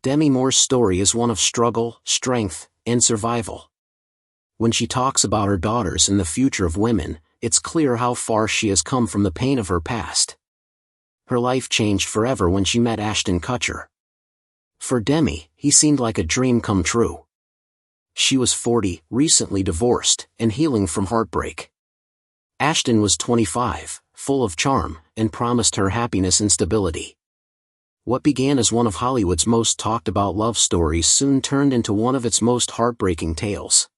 Demi Moore's story is one of struggle, strength, and survival. When she talks about her daughters and the future of women, it's clear how far she has come from the pain of her past. Her life changed forever when she met Ashton Kutcher. For Demi, he seemed like a dream come true. She was 40, recently divorced, and healing from heartbreak. Ashton was 25, full of charm, and promised her happiness and stability. What began as one of Hollywood's most talked about love stories soon turned into one of its most heartbreaking tales.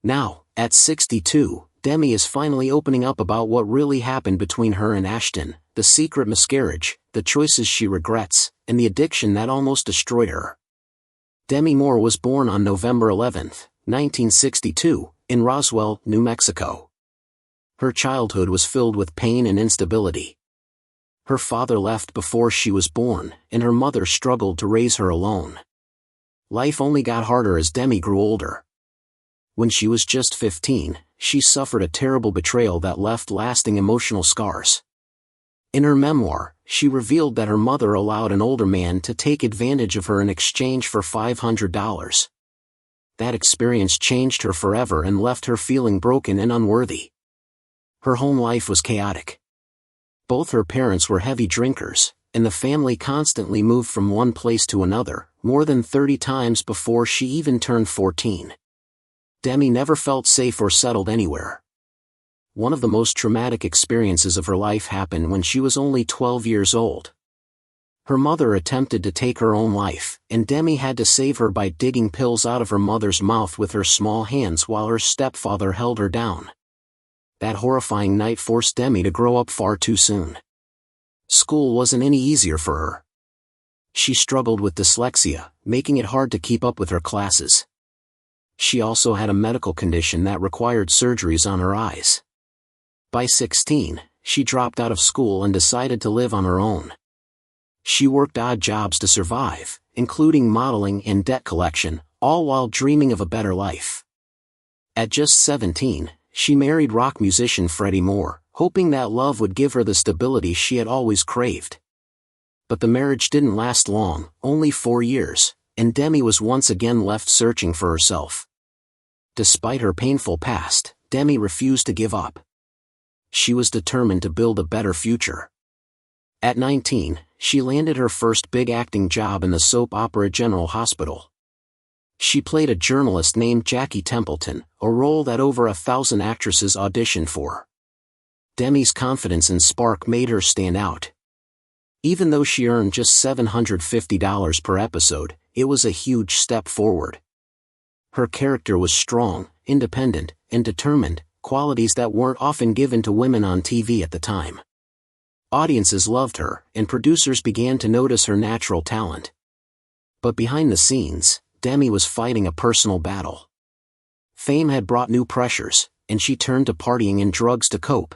Now, at 62, Demi is finally opening up about what really happened between her and Ashton, the secret miscarriage, the choices she regrets, and the addiction that almost destroyed her. Demi Moore was born on November 11, 1962, in Roswell, New Mexico. Her childhood was filled with pain and instability. Her father left before she was born, and her mother struggled to raise her alone. Life only got harder as Demi grew older. When she was just 15, she suffered a terrible betrayal that left lasting emotional scars. In her memoir, she revealed that her mother allowed an older man to take advantage of her in exchange for $500. That experience changed her forever and left her feeling broken and unworthy. Her home life was chaotic. Both her parents were heavy drinkers, and the family constantly moved from one place to another, more than 30 times before she even turned 14. Demi never felt safe or settled anywhere. One of the most traumatic experiences of her life happened when she was only 12 years old. Her mother attempted to take her own life, and Demi had to save her by digging pills out of her mother's mouth with her small hands while her stepfather held her down. That horrifying night forced Demi to grow up far too soon. School wasn't any easier for her. She struggled with dyslexia, making it hard to keep up with her classes. She also had a medical condition that required surgeries on her eyes. By 16, she dropped out of school and decided to live on her own. She worked odd jobs to survive, including modeling and debt collection, all while dreaming of a better life. At just 17, she married rock musician Demi Moore, hoping that love would give her the stability she had always craved. But the marriage didn't last long, only 4 years, and Demi was once again left searching for herself. Despite her painful past, Demi refused to give up. She was determined to build a better future. At 19, she landed her first big acting job in the soap opera General Hospital. She played a journalist named Jackie Templeton, a role that over 1,000 actresses auditioned for. Demi's confidence and spark made her stand out. Even though she earned just $750 per episode, it was a huge step forward. Her character was strong, independent, and determined, qualities that weren't often given to women on TV at the time. Audiences loved her, and producers began to notice her natural talent. But behind the scenes, Demi was fighting a personal battle. Fame had brought new pressures, and she turned to partying and drugs to cope.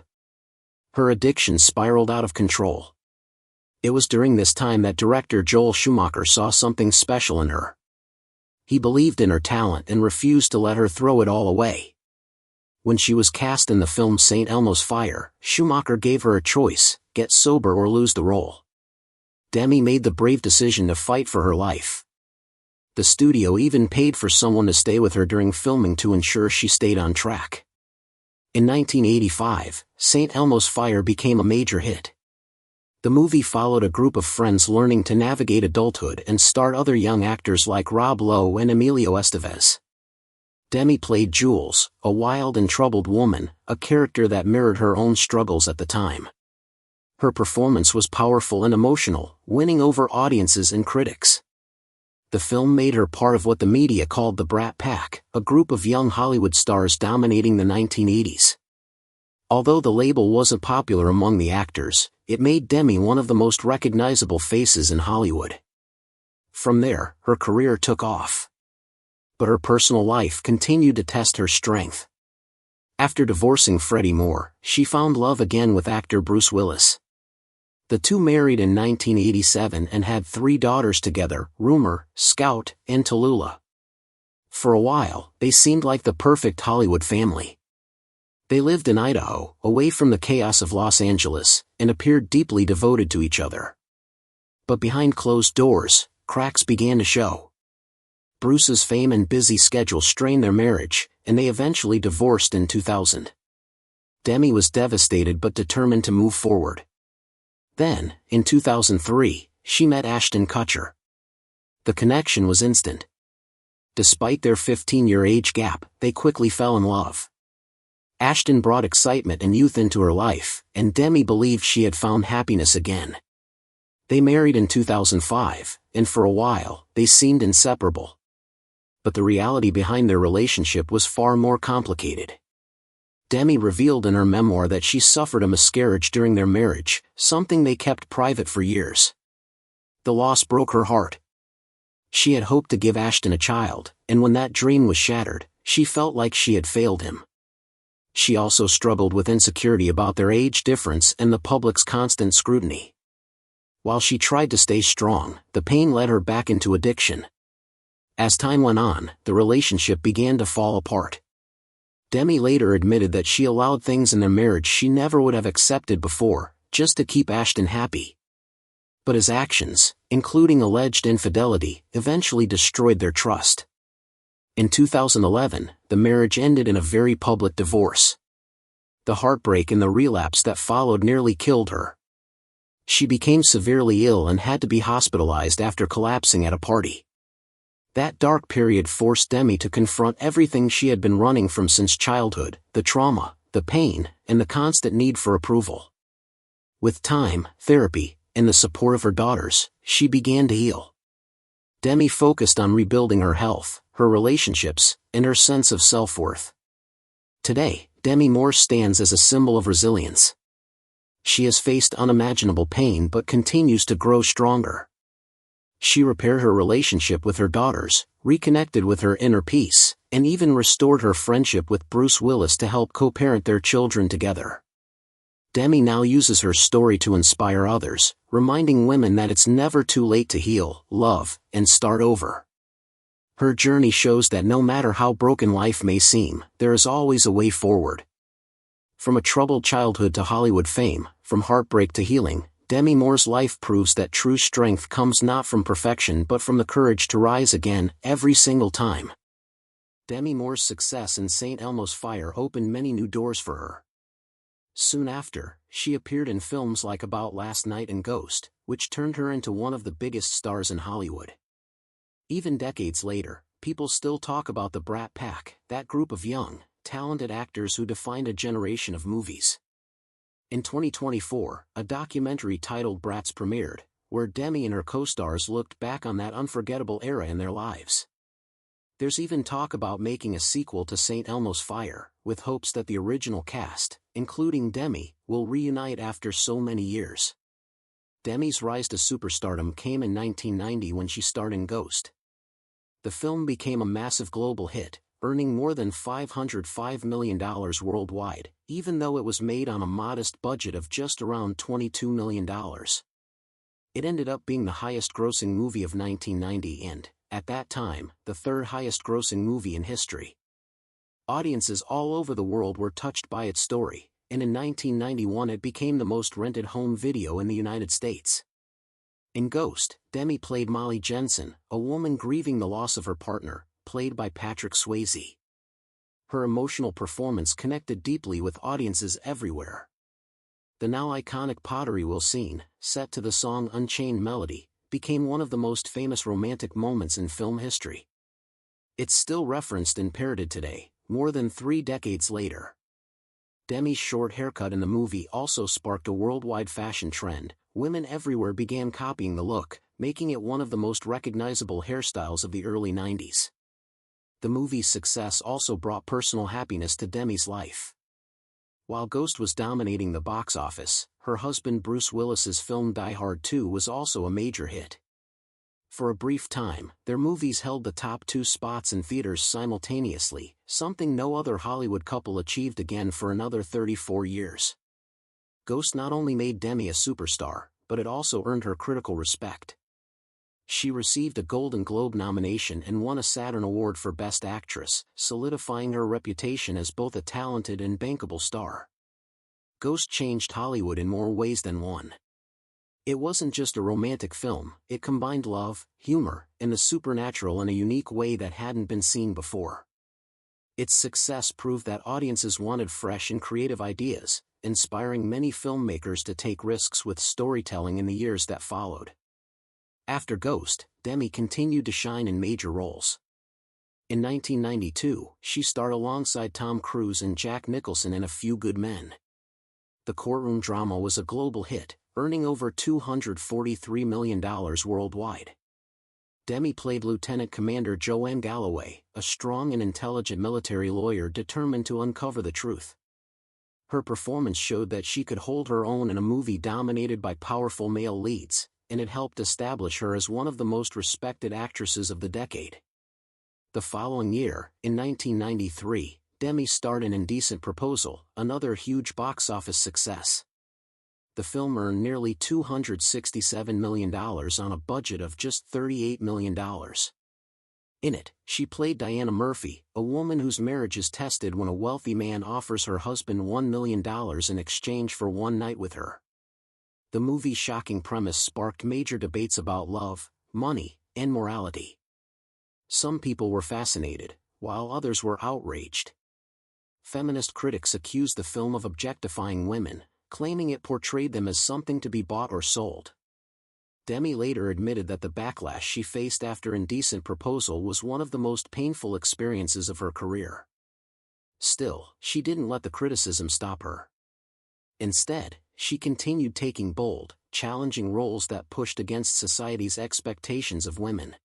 Her addiction spiraled out of control. It was during this time that director Joel Schumacher saw something special in her. He believed in her talent and refused to let her throw it all away. When she was cast in the film St. Elmo's Fire, Schumacher gave her a choice: get sober or lose the role. Demi made the brave decision to fight for her life. The studio even paid for someone to stay with her during filming to ensure she stayed on track. In 1985, St. Elmo's Fire became a major hit. The movie followed a group of friends learning to navigate adulthood and starred other young actors like Rob Lowe and Emilio Estevez. Demi played Jules, a wild and troubled woman, a character that mirrored her own struggles at the time. Her performance was powerful and emotional, winning over audiences and critics. The film made her part of what the media called the Brat Pack, a group of young Hollywood stars dominating the 1980s. Although the label wasn't popular among the actors, it made Demi one of the most recognizable faces in Hollywood. From there, her career took off. But her personal life continued to test her strength. After divorcing Demi Moore, she found love again with actor Bruce Willis. The two married in 1987 and had 3 daughters together, Rumor, Scout, and Tallulah. For a while, they seemed like the perfect Hollywood family. They lived in Idaho, away from the chaos of Los Angeles, and appeared deeply devoted to each other. But behind closed doors, cracks began to show. Bruce's fame and busy schedule strained their marriage, and they eventually divorced in 2000. Demi was devastated but determined to move forward. Then, in 2003, she met Ashton Kutcher. The connection was instant. Despite their 15-year age gap, they quickly fell in love. Ashton brought excitement and youth into her life, and Demi believed she had found happiness again. They married in 2005, and for a while, they seemed inseparable. But the reality behind their relationship was far more complicated. Demi revealed in her memoir that she suffered a miscarriage during their marriage, something they kept private for years. The loss broke her heart. She had hoped to give Ashton a child, and when that dream was shattered, she felt like she had failed him. She also struggled with insecurity about their age difference and the public's constant scrutiny. While she tried to stay strong, the pain led her back into addiction. As time went on, the relationship began to fall apart. Demi later admitted that she allowed things in their marriage she never would have accepted before, just to keep Ashton happy. But his actions, including alleged infidelity, eventually destroyed their trust. In 2011, the marriage ended in a very public divorce. The heartbreak and the relapse that followed nearly killed her. She became severely ill and had to be hospitalized after collapsing at a party. That dark period forced Demi to confront everything she had been running from since childhood: the trauma, the pain, and the constant need for approval. With time, therapy, and the support of her daughters, she began to heal. Demi focused on rebuilding her health, her relationships, and her sense of self-worth. Today, Demi Moore stands as a symbol of resilience. She has faced unimaginable pain but continues to grow stronger. She repaired her relationship with her daughters, reconnected with her inner peace, and even restored her friendship with Bruce Willis to help co-parent their children together. Demi now uses her story to inspire others, reminding women that it's never too late to heal, love, and start over. Her journey shows that no matter how broken life may seem, there is always a way forward. From a troubled childhood to Hollywood fame, from heartbreak to healing, Demi Moore's life proves that true strength comes not from perfection but from the courage to rise again, every single time. Demi Moore's success in St. Elmo's Fire opened many new doors for her. Soon after, she appeared in films like About Last Night and Ghost, which turned her into one of the biggest stars in Hollywood. Even decades later, people still talk about the Brat Pack, that group of young, talented actors who defined a generation of movies. In 2024, a documentary titled Brats premiered, where Demi and her co-stars looked back on that unforgettable era in their lives. There's even talk about making a sequel to St. Elmo's Fire, with hopes that the original cast, including Demi, will reunite after so many years. Demi's rise to superstardom came in 1990 when she starred in Ghost. The film became a massive global hit, earning more than $505 million worldwide, even though it was made on a modest budget of just around $22 million. It ended up being the highest-grossing movie of 1990 and, at that time, the third highest-grossing movie in history. Audiences all over the world were touched by its story, and in 1991 it became the most rented home video in the United States. In Ghost, Demi played Molly Jensen, a woman grieving the loss of her partner, played by Patrick Swayze. Her emotional performance connected deeply with audiences everywhere. The now iconic pottery wheel scene, set to the song Unchained Melody, became one of the most famous romantic moments in film history. It's still referenced and parodied today, more than 3 decades later. Demi's short haircut in the movie also sparked a worldwide fashion trend. Women everywhere began copying the look, making it one of the most recognizable hairstyles of the early 90s. The movie's success also brought personal happiness to Demi's life. While Ghost was dominating the box office, her husband Bruce Willis's film Die Hard 2 was also a major hit. For a brief time, their movies held the top 2 spots in theaters simultaneously, something no other Hollywood couple achieved again for another 34 years. Ghost not only made Demi a superstar, but it also earned her critical respect. She received a Golden Globe nomination and won a Saturn Award for Best Actress, solidifying her reputation as both a talented and bankable star. Ghost changed Hollywood in more ways than one. It wasn't just a romantic film, it combined love, humor, and the supernatural in a unique way that hadn't been seen before. Its success proved that audiences wanted fresh and creative ideas, inspiring many filmmakers to take risks with storytelling in the years that followed. After Ghost, Demi continued to shine in major roles. In 1992, she starred alongside Tom Cruise and Jack Nicholson in A Few Good Men. The courtroom drama was a global hit, earning over $243 million worldwide. Demi played Lieutenant Commander Joanne Galloway, a strong and intelligent military lawyer determined to uncover the truth. Her performance showed that she could hold her own in a movie dominated by powerful male leads, and it helped establish her as one of the most respected actresses of the decade. The following year, in 1993, Demi starred in Indecent Proposal, another huge box office success. The film earned nearly $267 million on a budget of just $38 million. In it, she played Diana Murphy, a woman whose marriage is tested when a wealthy man offers her husband $1 million in exchange for one night with her. The movie's shocking premise sparked major debates about love, money, and morality. Some people were fascinated, while others were outraged. Feminist critics accused the film of objectifying women, claiming it portrayed them as something to be bought or sold. Demi later admitted that the backlash she faced after Indecent Proposal was one of the most painful experiences of her career. Still, she didn't let the criticism stop her. Instead, she continued taking bold, challenging roles that pushed against society's expectations of women.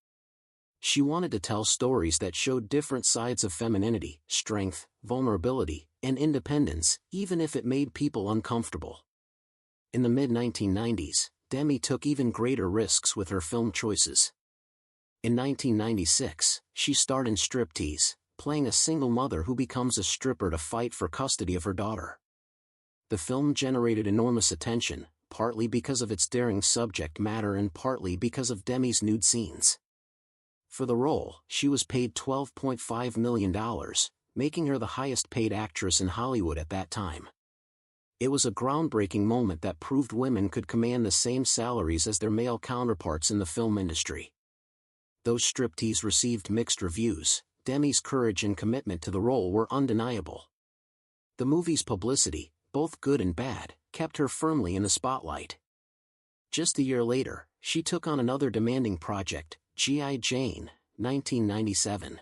She wanted to tell stories that showed different sides of femininity, strength, vulnerability, and independence, even if it made people uncomfortable. In the mid-1990s, Demi took even greater risks with her film choices. In 1996, she starred in Striptease, playing a single mother who becomes a stripper to fight for custody of her daughter. The film generated enormous attention, partly because of its daring subject matter and partly because of Demi's nude scenes. For the role, she was paid $12.5 million, making her the highest-paid actress in Hollywood at that time. It was a groundbreaking moment that proved women could command the same salaries as their male counterparts in the film industry. Though Striptease received mixed reviews, Demi's courage and commitment to the role were undeniable. The movie's publicity, both good and bad, kept her firmly in the spotlight. Just a year later, she took on another demanding project, G.I. Jane, 1997.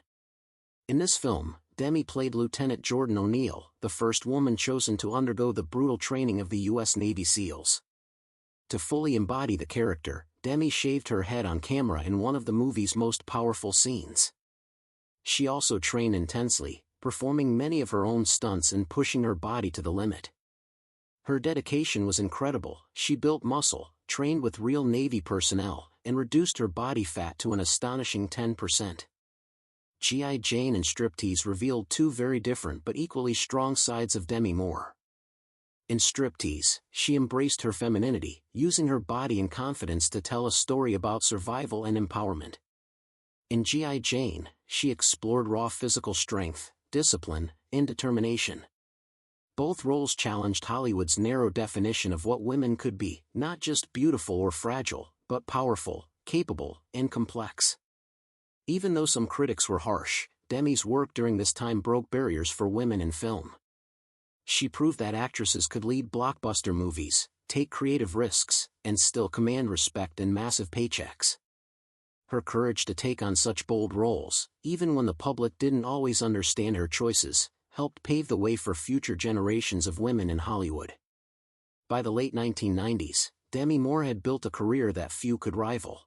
In this film, Demi played Lieutenant Jordan O'Neill, the first woman chosen to undergo the brutal training of the U.S. Navy SEALs. To fully embody the character, Demi shaved her head on camera in one of the movie's most powerful scenes. She also trained intensely, performing many of her own stunts and pushing her body to the limit. Her dedication was incredible. She built muscle, trained with real Navy personnel, and reduced her body fat to an astonishing 10%. G.I. Jane and Striptease revealed two very different but equally strong sides of Demi Moore. In Striptease, she embraced her femininity, using her body and confidence to tell a story about survival and empowerment. In G.I. Jane, she explored raw physical strength, discipline, and determination. Both roles challenged Hollywood's narrow definition of what women could be, not just beautiful or fragile, but powerful, capable, and complex. Even though some critics were harsh, Demi's work during this time broke barriers for women in film. She proved that actresses could lead blockbuster movies, take creative risks, and still command respect and massive paychecks. Her courage to take on such bold roles, even when the public didn't always understand her choices, helped pave the way for future generations of women in Hollywood. By the late 1990s, Demi Moore had built a career that few could rival.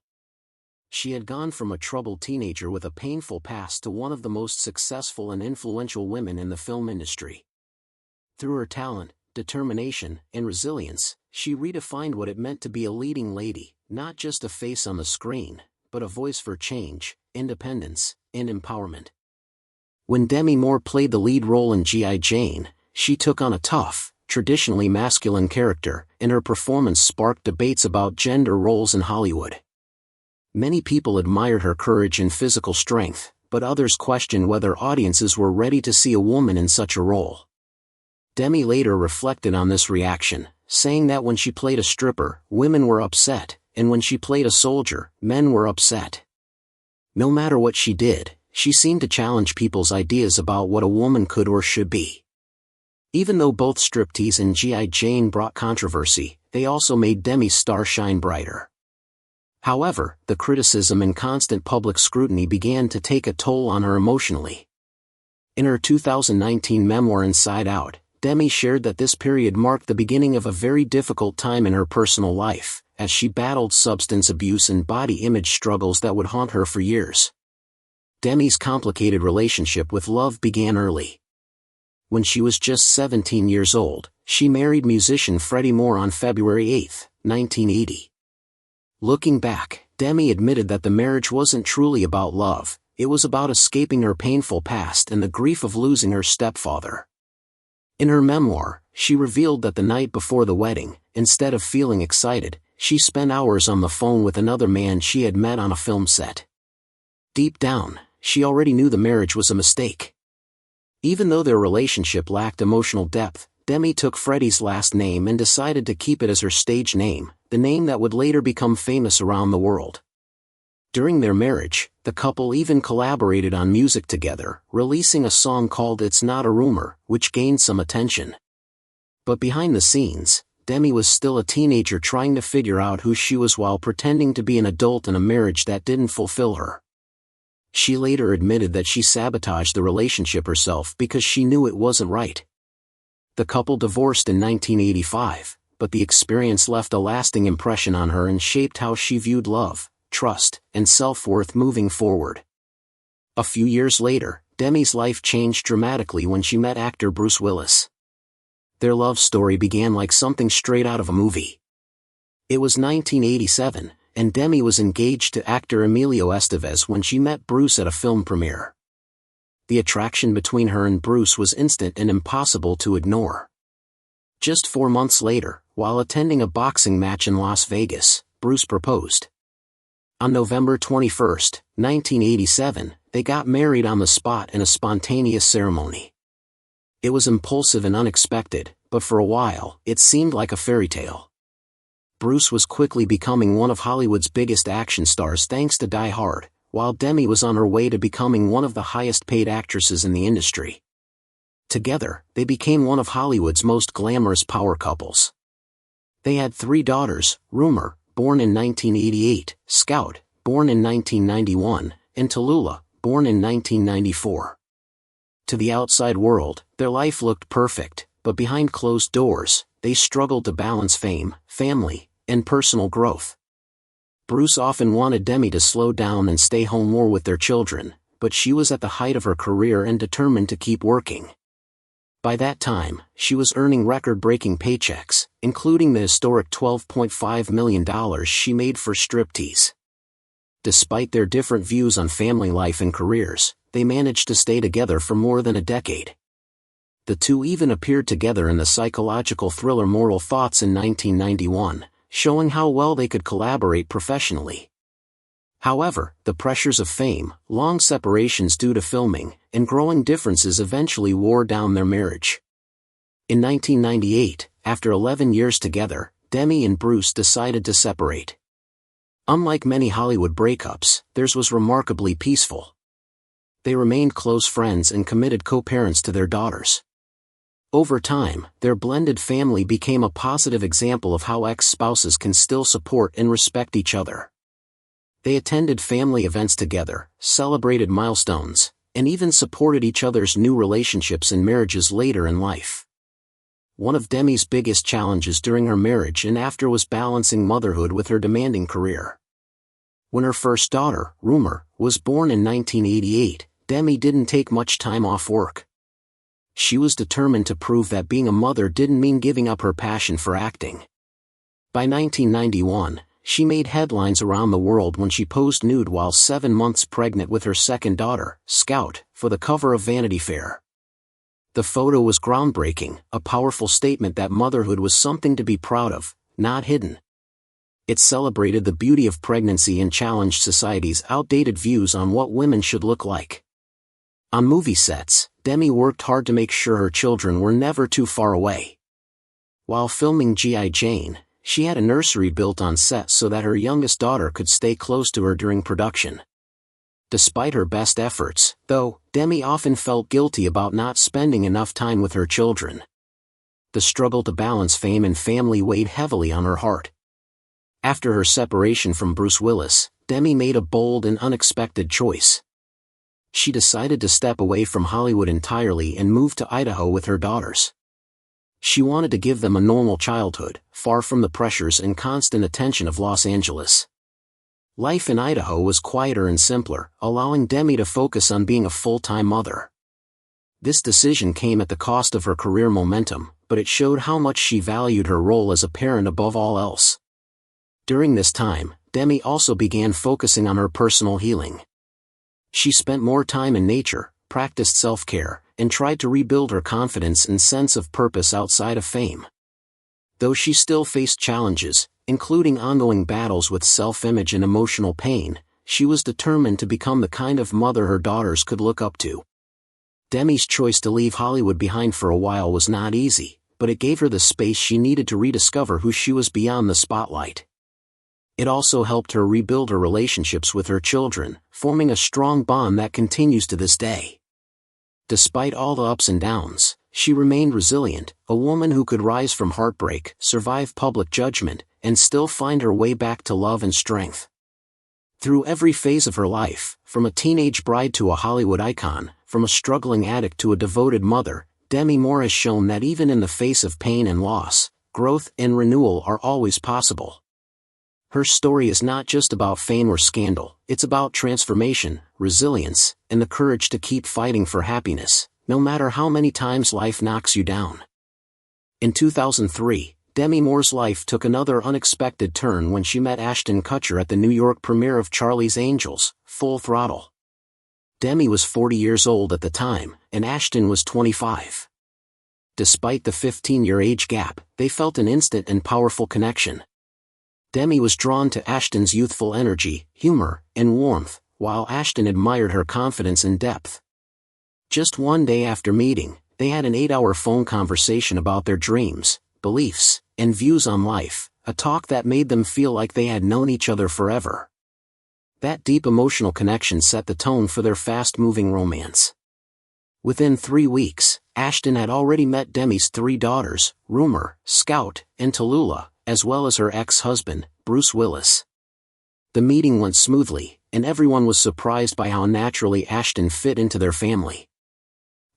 She had gone from a troubled teenager with a painful past to one of the most successful and influential women in the film industry. Through her talent, determination, and resilience, she redefined what it meant to be a leading lady, not just a face on the screen, but a voice for change, independence, and empowerment. When Demi Moore played the lead role in G.I. Jane, she took on a tough, traditionally masculine character, and her performance sparked debates about gender roles in Hollywood. Many people admired her courage and physical strength, but others questioned whether audiences were ready to see a woman in such a role. Demi later reflected on this reaction, saying that when she played a stripper, women were upset, and when she played a soldier, men were upset. No matter what she did, she seemed to challenge people's ideas about what a woman could or should be. Even though both striptease and G.I. Jane brought controversy, they also made Demi's star shine brighter. However, the criticism and constant public scrutiny began to take a toll on her emotionally. In her 2019 memoir Inside Out, Demi shared that this period marked the beginning of a very difficult time in her personal life, as she battled substance abuse and body image struggles that would haunt her for years. Demi's complicated relationship with love began early. When she was just 17 years old, she married musician Freddie Moore on February 8, 1980. Looking back, Demi admitted that the marriage wasn't truly about love, it was about escaping her painful past and the grief of losing her stepfather. In her memoir, she revealed that the night before the wedding, instead of feeling excited, she spent hours on the phone with another man she had met on a film set. Deep down, she already knew the marriage was a mistake. Even though their relationship lacked emotional depth, Demi took Freddie's last name and decided to keep it as her stage name, the name that would later become famous around the world. During their marriage, the couple even collaborated on music together, releasing a song called It's Not a Rumor, which gained some attention. But behind the scenes, Demi was still a teenager trying to figure out who she was while pretending to be an adult in a marriage that didn't fulfill her. She later admitted that she sabotaged the relationship herself because she knew it wasn't right. The couple divorced in 1985, but the experience left a lasting impression on her and shaped how she viewed love, trust, and self-worth moving forward. A few years later, Demi's life changed dramatically when she met actor Bruce Willis. Their love story began like something straight out of a movie. It was 1987, and Demi was engaged to actor Emilio Estevez when she met Bruce at a film premiere. The attraction between her and Bruce was instant and impossible to ignore. Just 4 months later, while attending a boxing match in Las Vegas, Bruce proposed. On November 21, 1987, they got married on the spot in a spontaneous ceremony. It was impulsive and unexpected, but for a while, it seemed like a fairy tale. Bruce was quickly becoming one of Hollywood's biggest action stars thanks to Die Hard, while Demi was on her way to becoming one of the highest-paid actresses in the industry. Together, they became one of Hollywood's most glamorous power couples. They had 3 daughters, Rumor, born in 1988, Scout, born in 1991, and Tallulah, born in 1994. To the outside world, their life looked perfect, but behind closed doors, they struggled to balance fame, family, and personal growth. Bruce often wanted Demi to slow down and stay home more with their children, but she was at the height of her career and determined to keep working. By that time, she was earning record-breaking paychecks, including the historic $12.5 million she made for striptease. Despite their different views on family life and careers, they managed to stay together for more than a decade. The two even appeared together in the psychological thriller Moral Thoughts in 1991, showing how well they could collaborate professionally. However, the pressures of fame, long separations due to filming, and growing differences eventually wore down their marriage. In 1998, after 11 years together, Demi and Bruce decided to separate. Unlike many Hollywood breakups, theirs was remarkably peaceful. They remained close friends and committed co-parents to their daughters. Over time, their blended family became a positive example of how ex-spouses can still support and respect each other. They attended family events together, celebrated milestones, and even supported each other's new relationships and marriages later in life. One of Demi's biggest challenges during her marriage and after was balancing motherhood with her demanding career. When her first daughter, Rumor, was born in 1988, Demi didn't take much time off work. She was determined to prove that being a mother didn't mean giving up her passion for acting. By 1991, she made headlines around the world when she posed nude while 7 months pregnant with her second daughter, Scout, for the cover of Vanity Fair. The photo was groundbreaking, a powerful statement that motherhood was something to be proud of, not hidden. It celebrated the beauty of pregnancy and challenged society's outdated views on what women should look like. On movie sets, Demi worked hard to make sure her children were never too far away. While filming G.I. Jane, she had a nursery built on set so that her youngest daughter could stay close to her during production. Despite her best efforts, though, Demi often felt guilty about not spending enough time with her children. The struggle to balance fame and family weighed heavily on her heart. After her separation from Bruce Willis, Demi made a bold and unexpected choice. She decided to step away from Hollywood entirely and move to Idaho with her daughters. She wanted to give them a normal childhood, far from the pressures and constant attention of Los Angeles. Life in Idaho was quieter and simpler, allowing Demi to focus on being a full-time mother. This decision came at the cost of her career momentum, but it showed how much she valued her role as a parent above all else. During this time, Demi also began focusing on her personal healing. She spent more time in nature, practiced self-care, and tried to rebuild her confidence and sense of purpose outside of fame. Though she still faced challenges, including ongoing battles with self-image and emotional pain, she was determined to become the kind of mother her daughters could look up to. Demi's choice to leave Hollywood behind for a while was not easy, but it gave her the space she needed to rediscover who she was beyond the spotlight. It also helped her rebuild her relationships with her children, forming a strong bond that continues to this day. Despite all the ups and downs, she remained resilient, a woman who could rise from heartbreak, survive public judgment, and still find her way back to love and strength. Through every phase of her life, from a teenage bride to a Hollywood icon, from a struggling addict to a devoted mother, Demi Moore has shown that even in the face of pain and loss, growth and renewal are always possible. Her story is not just about fame or scandal, it's about transformation, resilience, and the courage to keep fighting for happiness, no matter how many times life knocks you down. In 2003, Demi Moore's life took another unexpected turn when she met Ashton Kutcher at the New York premiere of Charlie's Angels, Full Throttle. Demi was 40 years old at the time, and Ashton was 25. Despite the 15-year age gap, they felt an instant and powerful connection. Demi was drawn to Ashton's youthful energy, humor, and warmth, while Ashton admired her confidence and depth. Just one day after meeting, they had an 8-hour phone conversation about their dreams, beliefs, and views on life, a talk that made them feel like they had known each other forever. That deep emotional connection set the tone for their fast-moving romance. Within 3 weeks, Ashton had already met Demi's 3 daughters, Rumor, Scout, and Tallulah, as well as her ex-husband, Bruce Willis. The meeting went smoothly, and everyone was surprised by how naturally Ashton fit into their family.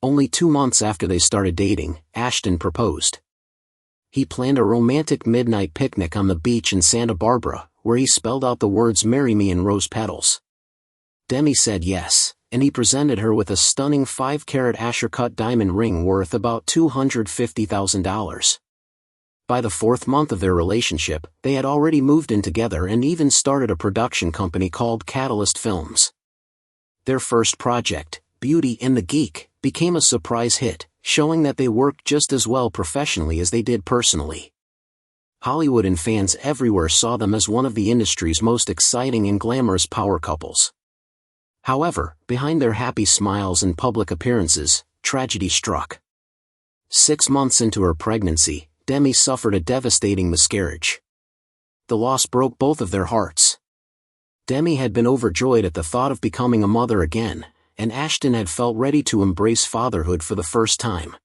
Only 2 months after they started dating, Ashton proposed. He planned a romantic midnight picnic on the beach in Santa Barbara, where he spelled out the words "Marry Me" in rose petals. Demi said yes, and he presented her with a stunning 5-carat Asher-cut diamond ring worth about $250,000. By the 4th month of their relationship, they had already moved in together and even started a production company called Catalyst Films. Their first project, Beauty and the Geek, became a surprise hit, showing that they worked just as well professionally as they did personally. Hollywood and fans everywhere saw them as one of the industry's most exciting and glamorous power couples. However, behind their happy smiles and public appearances, tragedy struck. 6 months into her pregnancy, Demi suffered a devastating miscarriage. The loss broke both of their hearts. Demi had been overjoyed at the thought of becoming a mother again, and Ashton had felt ready to embrace fatherhood for the first time.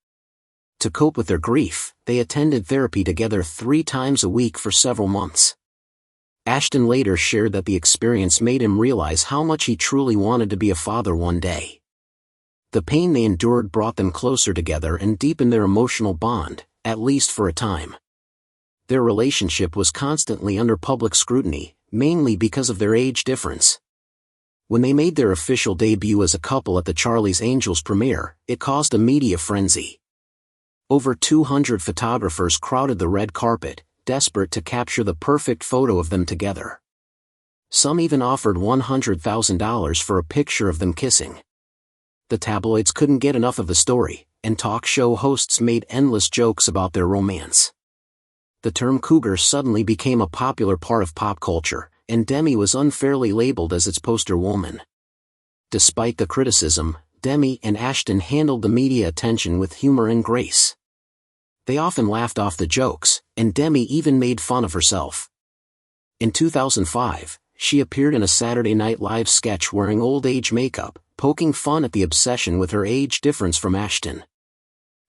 To cope with their grief, they attended therapy together 3 times a week for several months. Ashton later shared that the experience made him realize how much he truly wanted to be a father one day. The pain they endured brought them closer together and deepened their emotional bond, at least for a time. Their relationship was constantly under public scrutiny, mainly because of their age difference. When they made their official debut as a couple at the Charlie's Angels premiere, it caused a media frenzy. Over 200 photographers crowded the red carpet, desperate to capture the perfect photo of them together. Some even offered $100,000 for a picture of them kissing. The tabloids couldn't get enough of the story, and talk show hosts made endless jokes about their romance. The term cougar suddenly became a popular part of pop culture, and Demi was unfairly labeled as its poster woman. Despite the criticism, Demi and Ashton handled the media attention with humor and grace. They often laughed off the jokes, and Demi even made fun of herself. In 2005, she appeared in a Saturday Night Live sketch wearing old age makeup, poking fun at the obsession with her age difference from Ashton.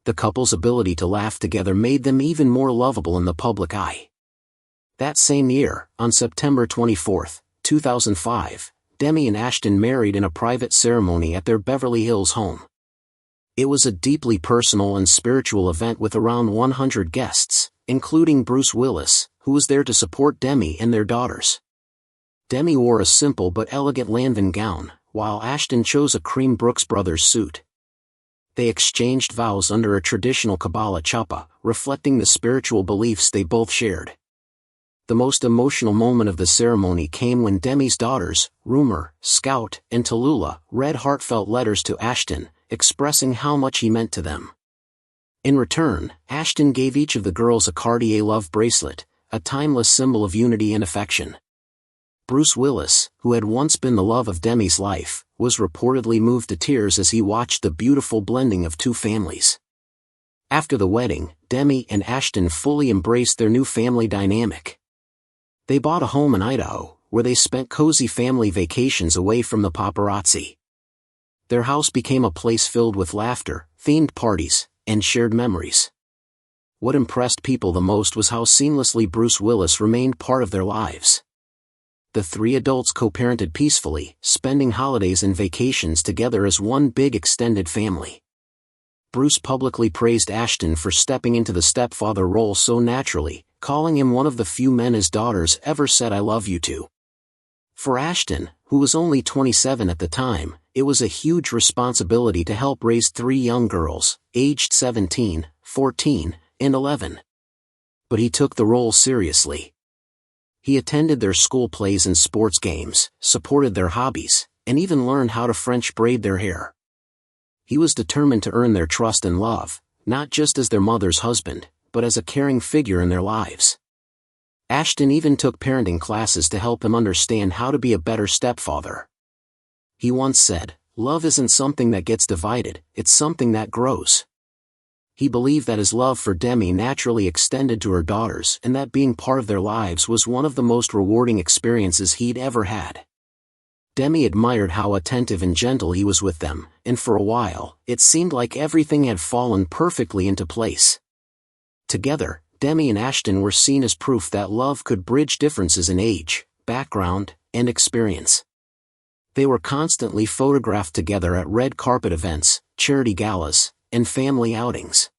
The couple's ability to laugh together made them even more lovable in the public eye. That same year, on September 24, 2005, Demi and Ashton married in a private ceremony at their Beverly Hills home. It was a deeply personal and spiritual event with around 100 guests, including Bruce Willis, who was there to support Demi and their daughters. Demi wore a simple but elegant Lanvin gown, while Ashton chose a cream Brooks Brothers suit. They exchanged vows under a traditional Kabbalah chuppah, reflecting the spiritual beliefs they both shared. The most emotional moment of the ceremony came when Demi's daughters, Rumor, Scout, and Tallulah, read heartfelt letters to Ashton, expressing how much he meant to them. In return, Ashton gave each of the girls a Cartier love bracelet, a timeless symbol of unity and affection. Bruce Willis, who had once been the love of Demi's life, was reportedly moved to tears as he watched the beautiful blending of two families. After the wedding, Demi and Ashton fully embraced their new family dynamic. They bought a home in Idaho, where they spent cozy family vacations away from the paparazzi. Their house became a place filled with laughter, themed parties, and shared memories. What impressed people the most was how seamlessly Bruce Willis remained part of their lives. The three adults co-parented peacefully, spending holidays and vacations together as one big extended family. Bruce publicly praised Ashton for stepping into the stepfather role so naturally, calling him one of the few men his daughters ever said "I love you" to. For Ashton, who was only 27 at the time, it was a huge responsibility to help raise three young girls, aged 17, 14, and 11. But he took the role seriously. He attended their school plays and sports games, supported their hobbies, and even learned how to French braid their hair. He was determined to earn their trust and love, not just as their mother's husband, but as a caring figure in their lives. Ashton even took parenting classes to help him understand how to be a better stepfather. He once said, "Love isn't something that gets divided, it's something that grows." He believed that his love for Demi naturally extended to her daughters and that being part of their lives was one of the most rewarding experiences he'd ever had. Demi admired how attentive and gentle he was with them, and for a while, it seemed like everything had fallen perfectly into place. Together, Demi and Ashton were seen as proof that love could bridge differences in age, background, and experience. They were constantly photographed together at red carpet events, charity galas, and family outings.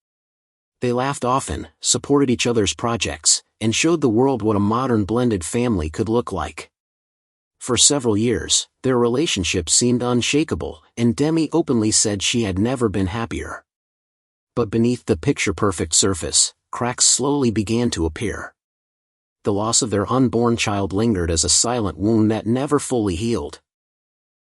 They laughed often, supported each other's projects, and showed the world what a modern blended family could look like. For several years, their relationship seemed unshakable, and Demi openly said she had never been happier. But beneath the picture-perfect surface, cracks slowly began to appear. The loss of their unborn child lingered as a silent wound that never fully healed.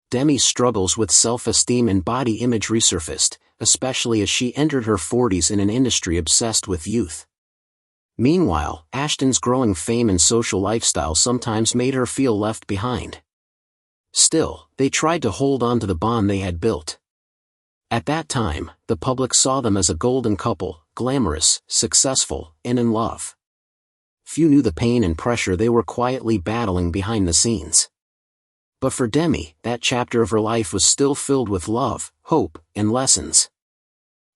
Demi's struggles with self-esteem and body image resurfaced, especially as she entered her 40s in an industry obsessed with youth. Meanwhile, Ashton's growing fame and social lifestyle sometimes made her feel left behind. Still, they tried to hold on to the bond they had built. At that time, the public saw them as a golden couple, glamorous, successful, and in love. Few knew the pain and pressure they were quietly battling behind the scenes. But for Demi, that chapter of her life was still filled with love, hope, and lessons.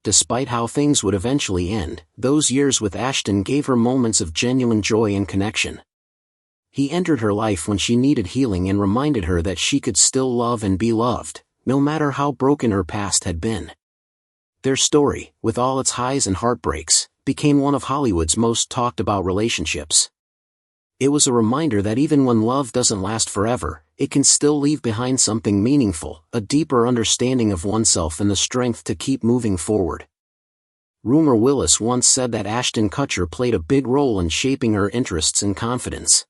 Despite how things would eventually end, those years with Ashton gave her moments of genuine joy and connection. He entered her life when she needed healing and reminded her that she could still love and be loved, no matter how broken her past had been. Their story, with all its highs and heartbreaks, became one of Hollywood's most talked about relationships. It was a reminder that even when love doesn't last forever, it can still leave behind something meaningful, a deeper understanding of oneself and the strength to keep moving forward. Rumor Willis once said that Ashton Kutcher played a big role in shaping her interests and confidence.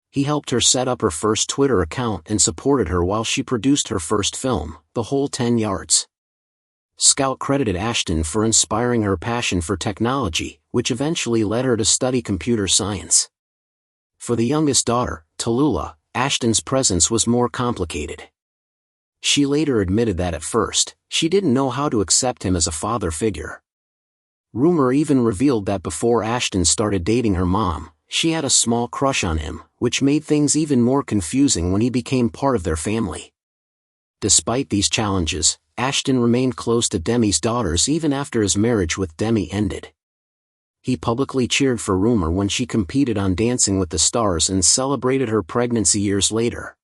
He helped her set up her first Twitter account and supported her while she produced her first film, The Whole 10 Yards. Scout credited Ashton for inspiring her passion for technology, which eventually led her to study computer science. For the youngest daughter, Tallulah, Ashton's presence was more complicated. She later admitted that at first, she didn't know how to accept him as a father figure. Rumor even revealed that before Ashton started dating her mom, she had a small crush on him, which made things even more confusing when he became part of their family. Despite these challenges, Ashton remained close to Demi's daughters even after his marriage with Demi ended. He publicly cheered for Rumor when she competed on Dancing with the Stars and celebrated her pregnancy years later.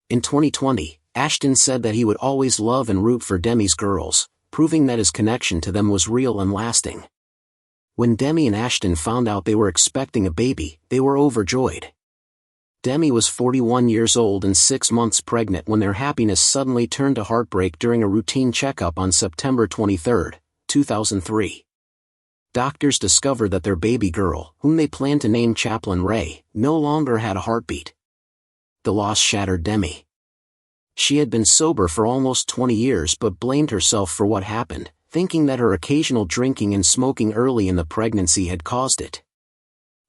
In 2020, Ashton said that he would always love and root for Demi's girls, proving that his connection to them was real and lasting. When Demi and Ashton found out they were expecting a baby, they were overjoyed. Demi was 41 years old and 6 months pregnant when their happiness suddenly turned to heartbreak during a routine checkup on September 23, 2003. Doctors discovered that their baby girl, whom they planned to name Chaplain Ray, no longer had a heartbeat. The loss shattered Demi. She had been sober for almost 20 years but blamed herself for what happened, thinking that her occasional drinking and smoking early in the pregnancy had caused it.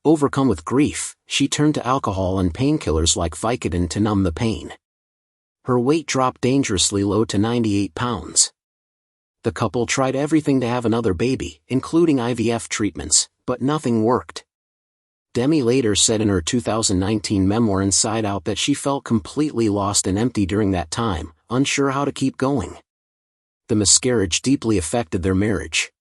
Overcome with grief, she turned to alcohol and painkillers like Vicodin to numb the pain. Her weight dropped dangerously low to 98 pounds. The couple tried everything to have another baby, including IVF treatments, but nothing worked. Demi later said in her 2019 memoir Inside Out that she felt completely lost and empty during that time, unsure how to keep going. The miscarriage deeply affected their marriage.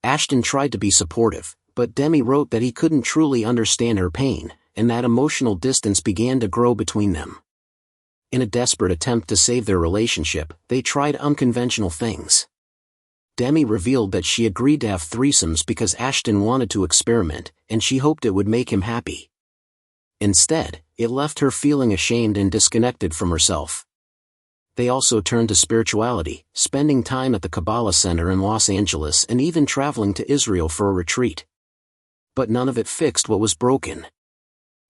Ashton tried to be supportive, but Demi wrote that he couldn't truly understand her pain, and that emotional distance began to grow between them. In a desperate attempt to save their relationship, they tried unconventional things. Demi revealed that she agreed to have threesomes because Ashton wanted to experiment, and she hoped it would make him happy. Instead, it left her feeling ashamed and disconnected from herself. They also turned to spirituality, spending time at the Kabbalah Center in Los Angeles and even traveling to Israel for a retreat. But none of it fixed what was broken.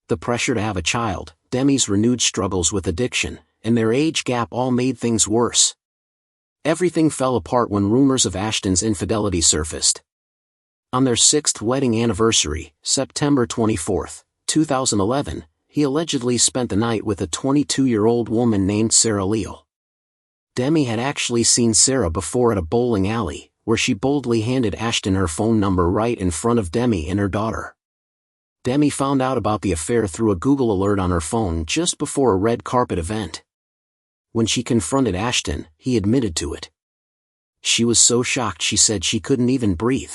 The pressure to have a child, Demi's renewed struggles with addiction, and their age gap all made things worse. Everything fell apart when rumors of Ashton's infidelity surfaced. On their 6th wedding anniversary, September 24, 2011, he allegedly spent the night with a 22-year-old woman named Sarah Leal. Demi had actually seen Sarah before at a bowling alley, where she boldly handed Ashton her phone number right in front of Demi and her daughter. Demi found out about the affair through a Google alert on her phone just before a red carpet event. When she confronted Ashton, he admitted to it. She was so shocked she said she couldn't even breathe.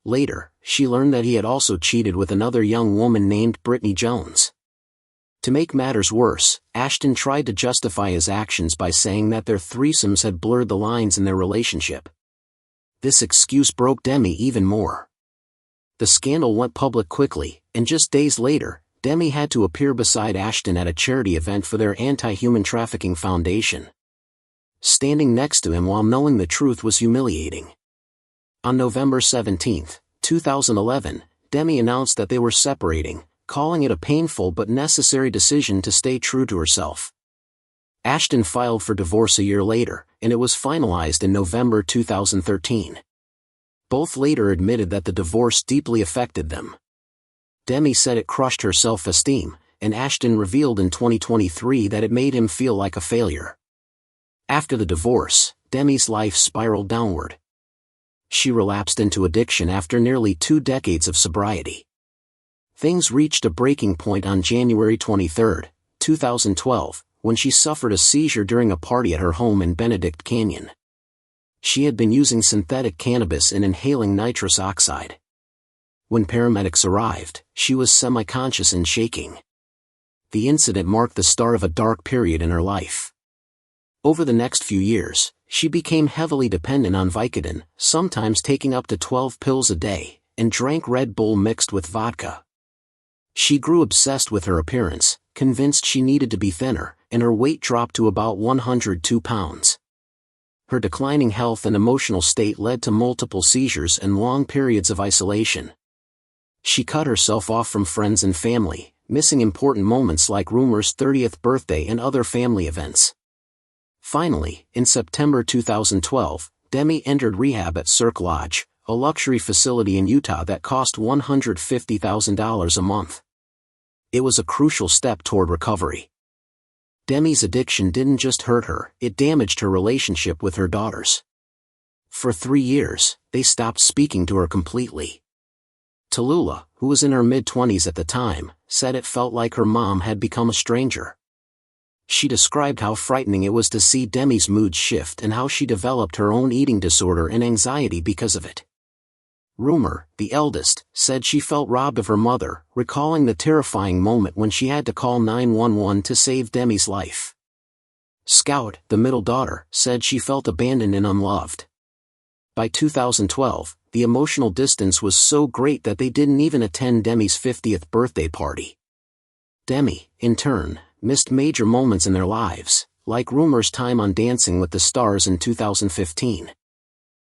Later, she learned that he had also cheated with another young woman named Brittany Jones. To make matters worse, Ashton tried to justify his actions by saying that their threesomes had blurred the lines in their relationship. This excuse broke Demi even more. The scandal went public quickly, and just days later, Demi had to appear beside Ashton at a charity event for their anti-human trafficking foundation. Standing next to him while knowing the truth was humiliating. On November 17, 2011, Demi announced that they were separating, calling it a painful but necessary decision to stay true to herself. Ashton filed for divorce a year later, and it was finalized in November 2013. Both later admitted that the divorce deeply affected them. Demi said it crushed her self-esteem, and Ashton revealed in 2023 that it made him feel like a failure. After the divorce, Demi's life spiraled downward. She relapsed into addiction after nearly 2 decades of sobriety. Things reached a breaking point on January 23, 2012, when she suffered a seizure during a party at her home in Benedict Canyon. She had been using synthetic cannabis and inhaling nitrous oxide. When paramedics arrived, she was semi-conscious and shaking. The incident marked the start of a dark period in her life. Over the next few years, she became heavily dependent on Vicodin, sometimes taking up to 12 pills a day, and drank Red Bull mixed with vodka. She grew obsessed with her appearance, convinced she needed to be thinner, and her weight dropped to about 102 pounds. Her declining health and emotional state led to multiple seizures and long periods of isolation. She cut herself off from friends and family, missing important moments like Rumor's 30th birthday and other family events. Finally, in September 2012, Demi entered rehab at Cirque Lodge, a luxury facility in Utah that cost $150,000 a month. It was a crucial step toward recovery. Demi's addiction didn't just hurt her, it damaged her relationship with her daughters. For 3 years, they stopped speaking to her completely. Tallulah, who was in her mid-20s at the time, said it felt like her mom had become a stranger. She described how frightening it was to see Demi's mood shift and how she developed her own eating disorder and anxiety because of it. Rumer, the eldest, said she felt robbed of her mother, recalling the terrifying moment when she had to call 911 to save Demi's life. Scout, the middle daughter, said she felt abandoned and unloved. By 2012, the emotional distance was so great that they didn't even attend Demi's 50th birthday party. Demi, in turn, missed major moments in their lives, like Rumer's time on Dancing with the Stars in 2015.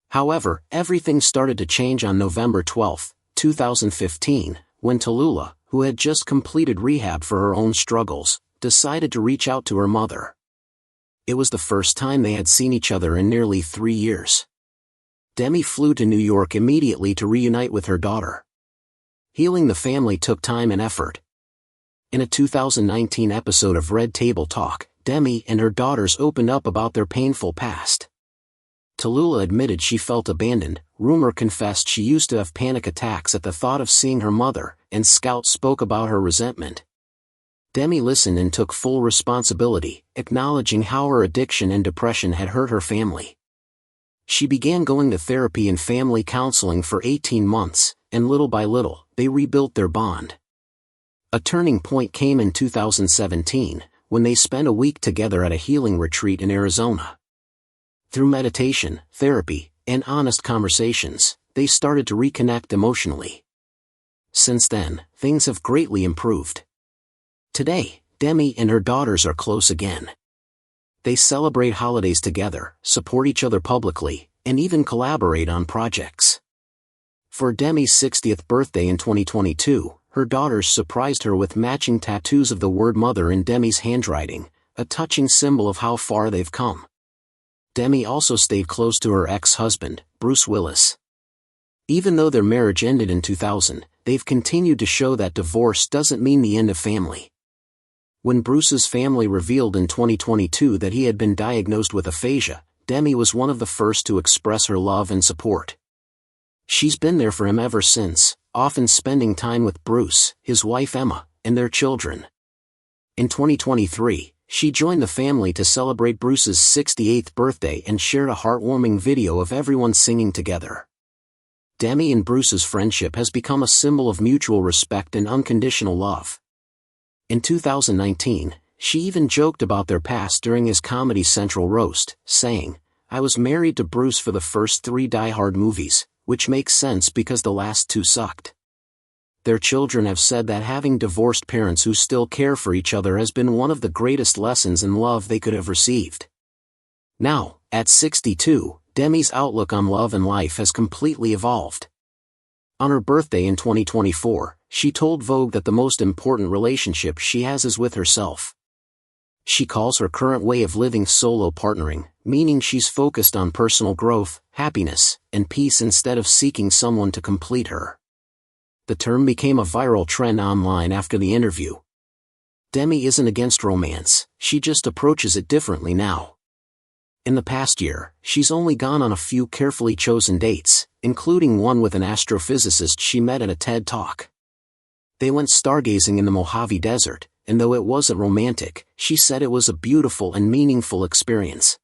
However, everything started to change on November 12, 2015, when Tallulah, who had just completed rehab for her own struggles, decided to reach out to her mother. It was the first time they had seen each other in nearly 3 years. Demi flew to New York immediately to reunite with her daughter. Healing the family took time and effort. In a 2019 episode of Red Table Talk, Demi and her daughters opened up about their painful past. Tallulah admitted she felt abandoned, Rumer confessed she used to have panic attacks at the thought of seeing her mother, and Scout spoke about her resentment. Demi listened and took full responsibility, acknowledging how her addiction and depression had hurt her family. She began going to therapy and family counseling for 18 months, and little by little, they rebuilt their bond. A turning point came in 2017, when they spent a week together at a healing retreat in Arizona. Through meditation, therapy, and honest conversations, they started to reconnect emotionally. Since then, things have greatly improved. Today, Demi and her daughters are close again. They celebrate holidays together, support each other publicly, and even collaborate on projects. For Demi's 60th birthday in 2022, her daughters surprised her with matching tattoos of the word mother in Demi's handwriting, a touching symbol of how far they've come. Demi also stayed close to her ex-husband, Bruce Willis. Even though their marriage ended in 2000, they've continued to show that divorce doesn't mean the end of family. When Bruce's family revealed in 2022 that he had been diagnosed with aphasia, Demi was one of the first to express her love and support. She's been there for him ever since, often spending time with Bruce, his wife Emma, and their children. In 2023, she joined the family to celebrate Bruce's 68th birthday and shared a heartwarming video of everyone singing together. Demi and Bruce's friendship has become a symbol of mutual respect and unconditional love. In 2019, she even joked about their past during his Comedy Central roast, saying, "I was married to Bruce for the first 3 Die Hard movies, which makes sense because the last 2 sucked." Their children have said that having divorced parents who still care for each other has been one of the greatest lessons in love they could have received. Now, at 62, Demi's outlook on love and life has completely evolved. On her birthday in 2024, she told Vogue that the most important relationship she has is with herself. She calls her current way of living solo partnering, meaning she's focused on personal growth, happiness, and peace instead of seeking someone to complete her. The term became a viral trend online after the interview. Demi isn't against romance, she just approaches it differently now. In the past year, she's only gone on a few carefully chosen dates, including one with an astrophysicist she met at a TED Talk. They went stargazing in the Mojave Desert, and though it wasn't romantic, she said it was a beautiful and meaningful experience.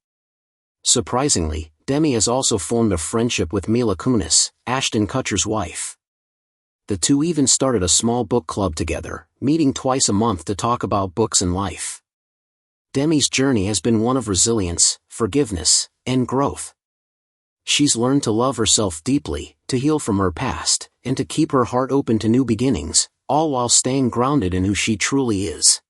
Surprisingly, Demi has also formed a friendship with Mila Kunis, Ashton Kutcher's wife. The two even started a small book club together, meeting twice a month to talk about books and life. Demi's journey has been one of resilience, forgiveness, and growth. She's learned to love herself deeply, to heal from her past, and to keep her heart open to new beginnings, all while staying grounded in who she truly is.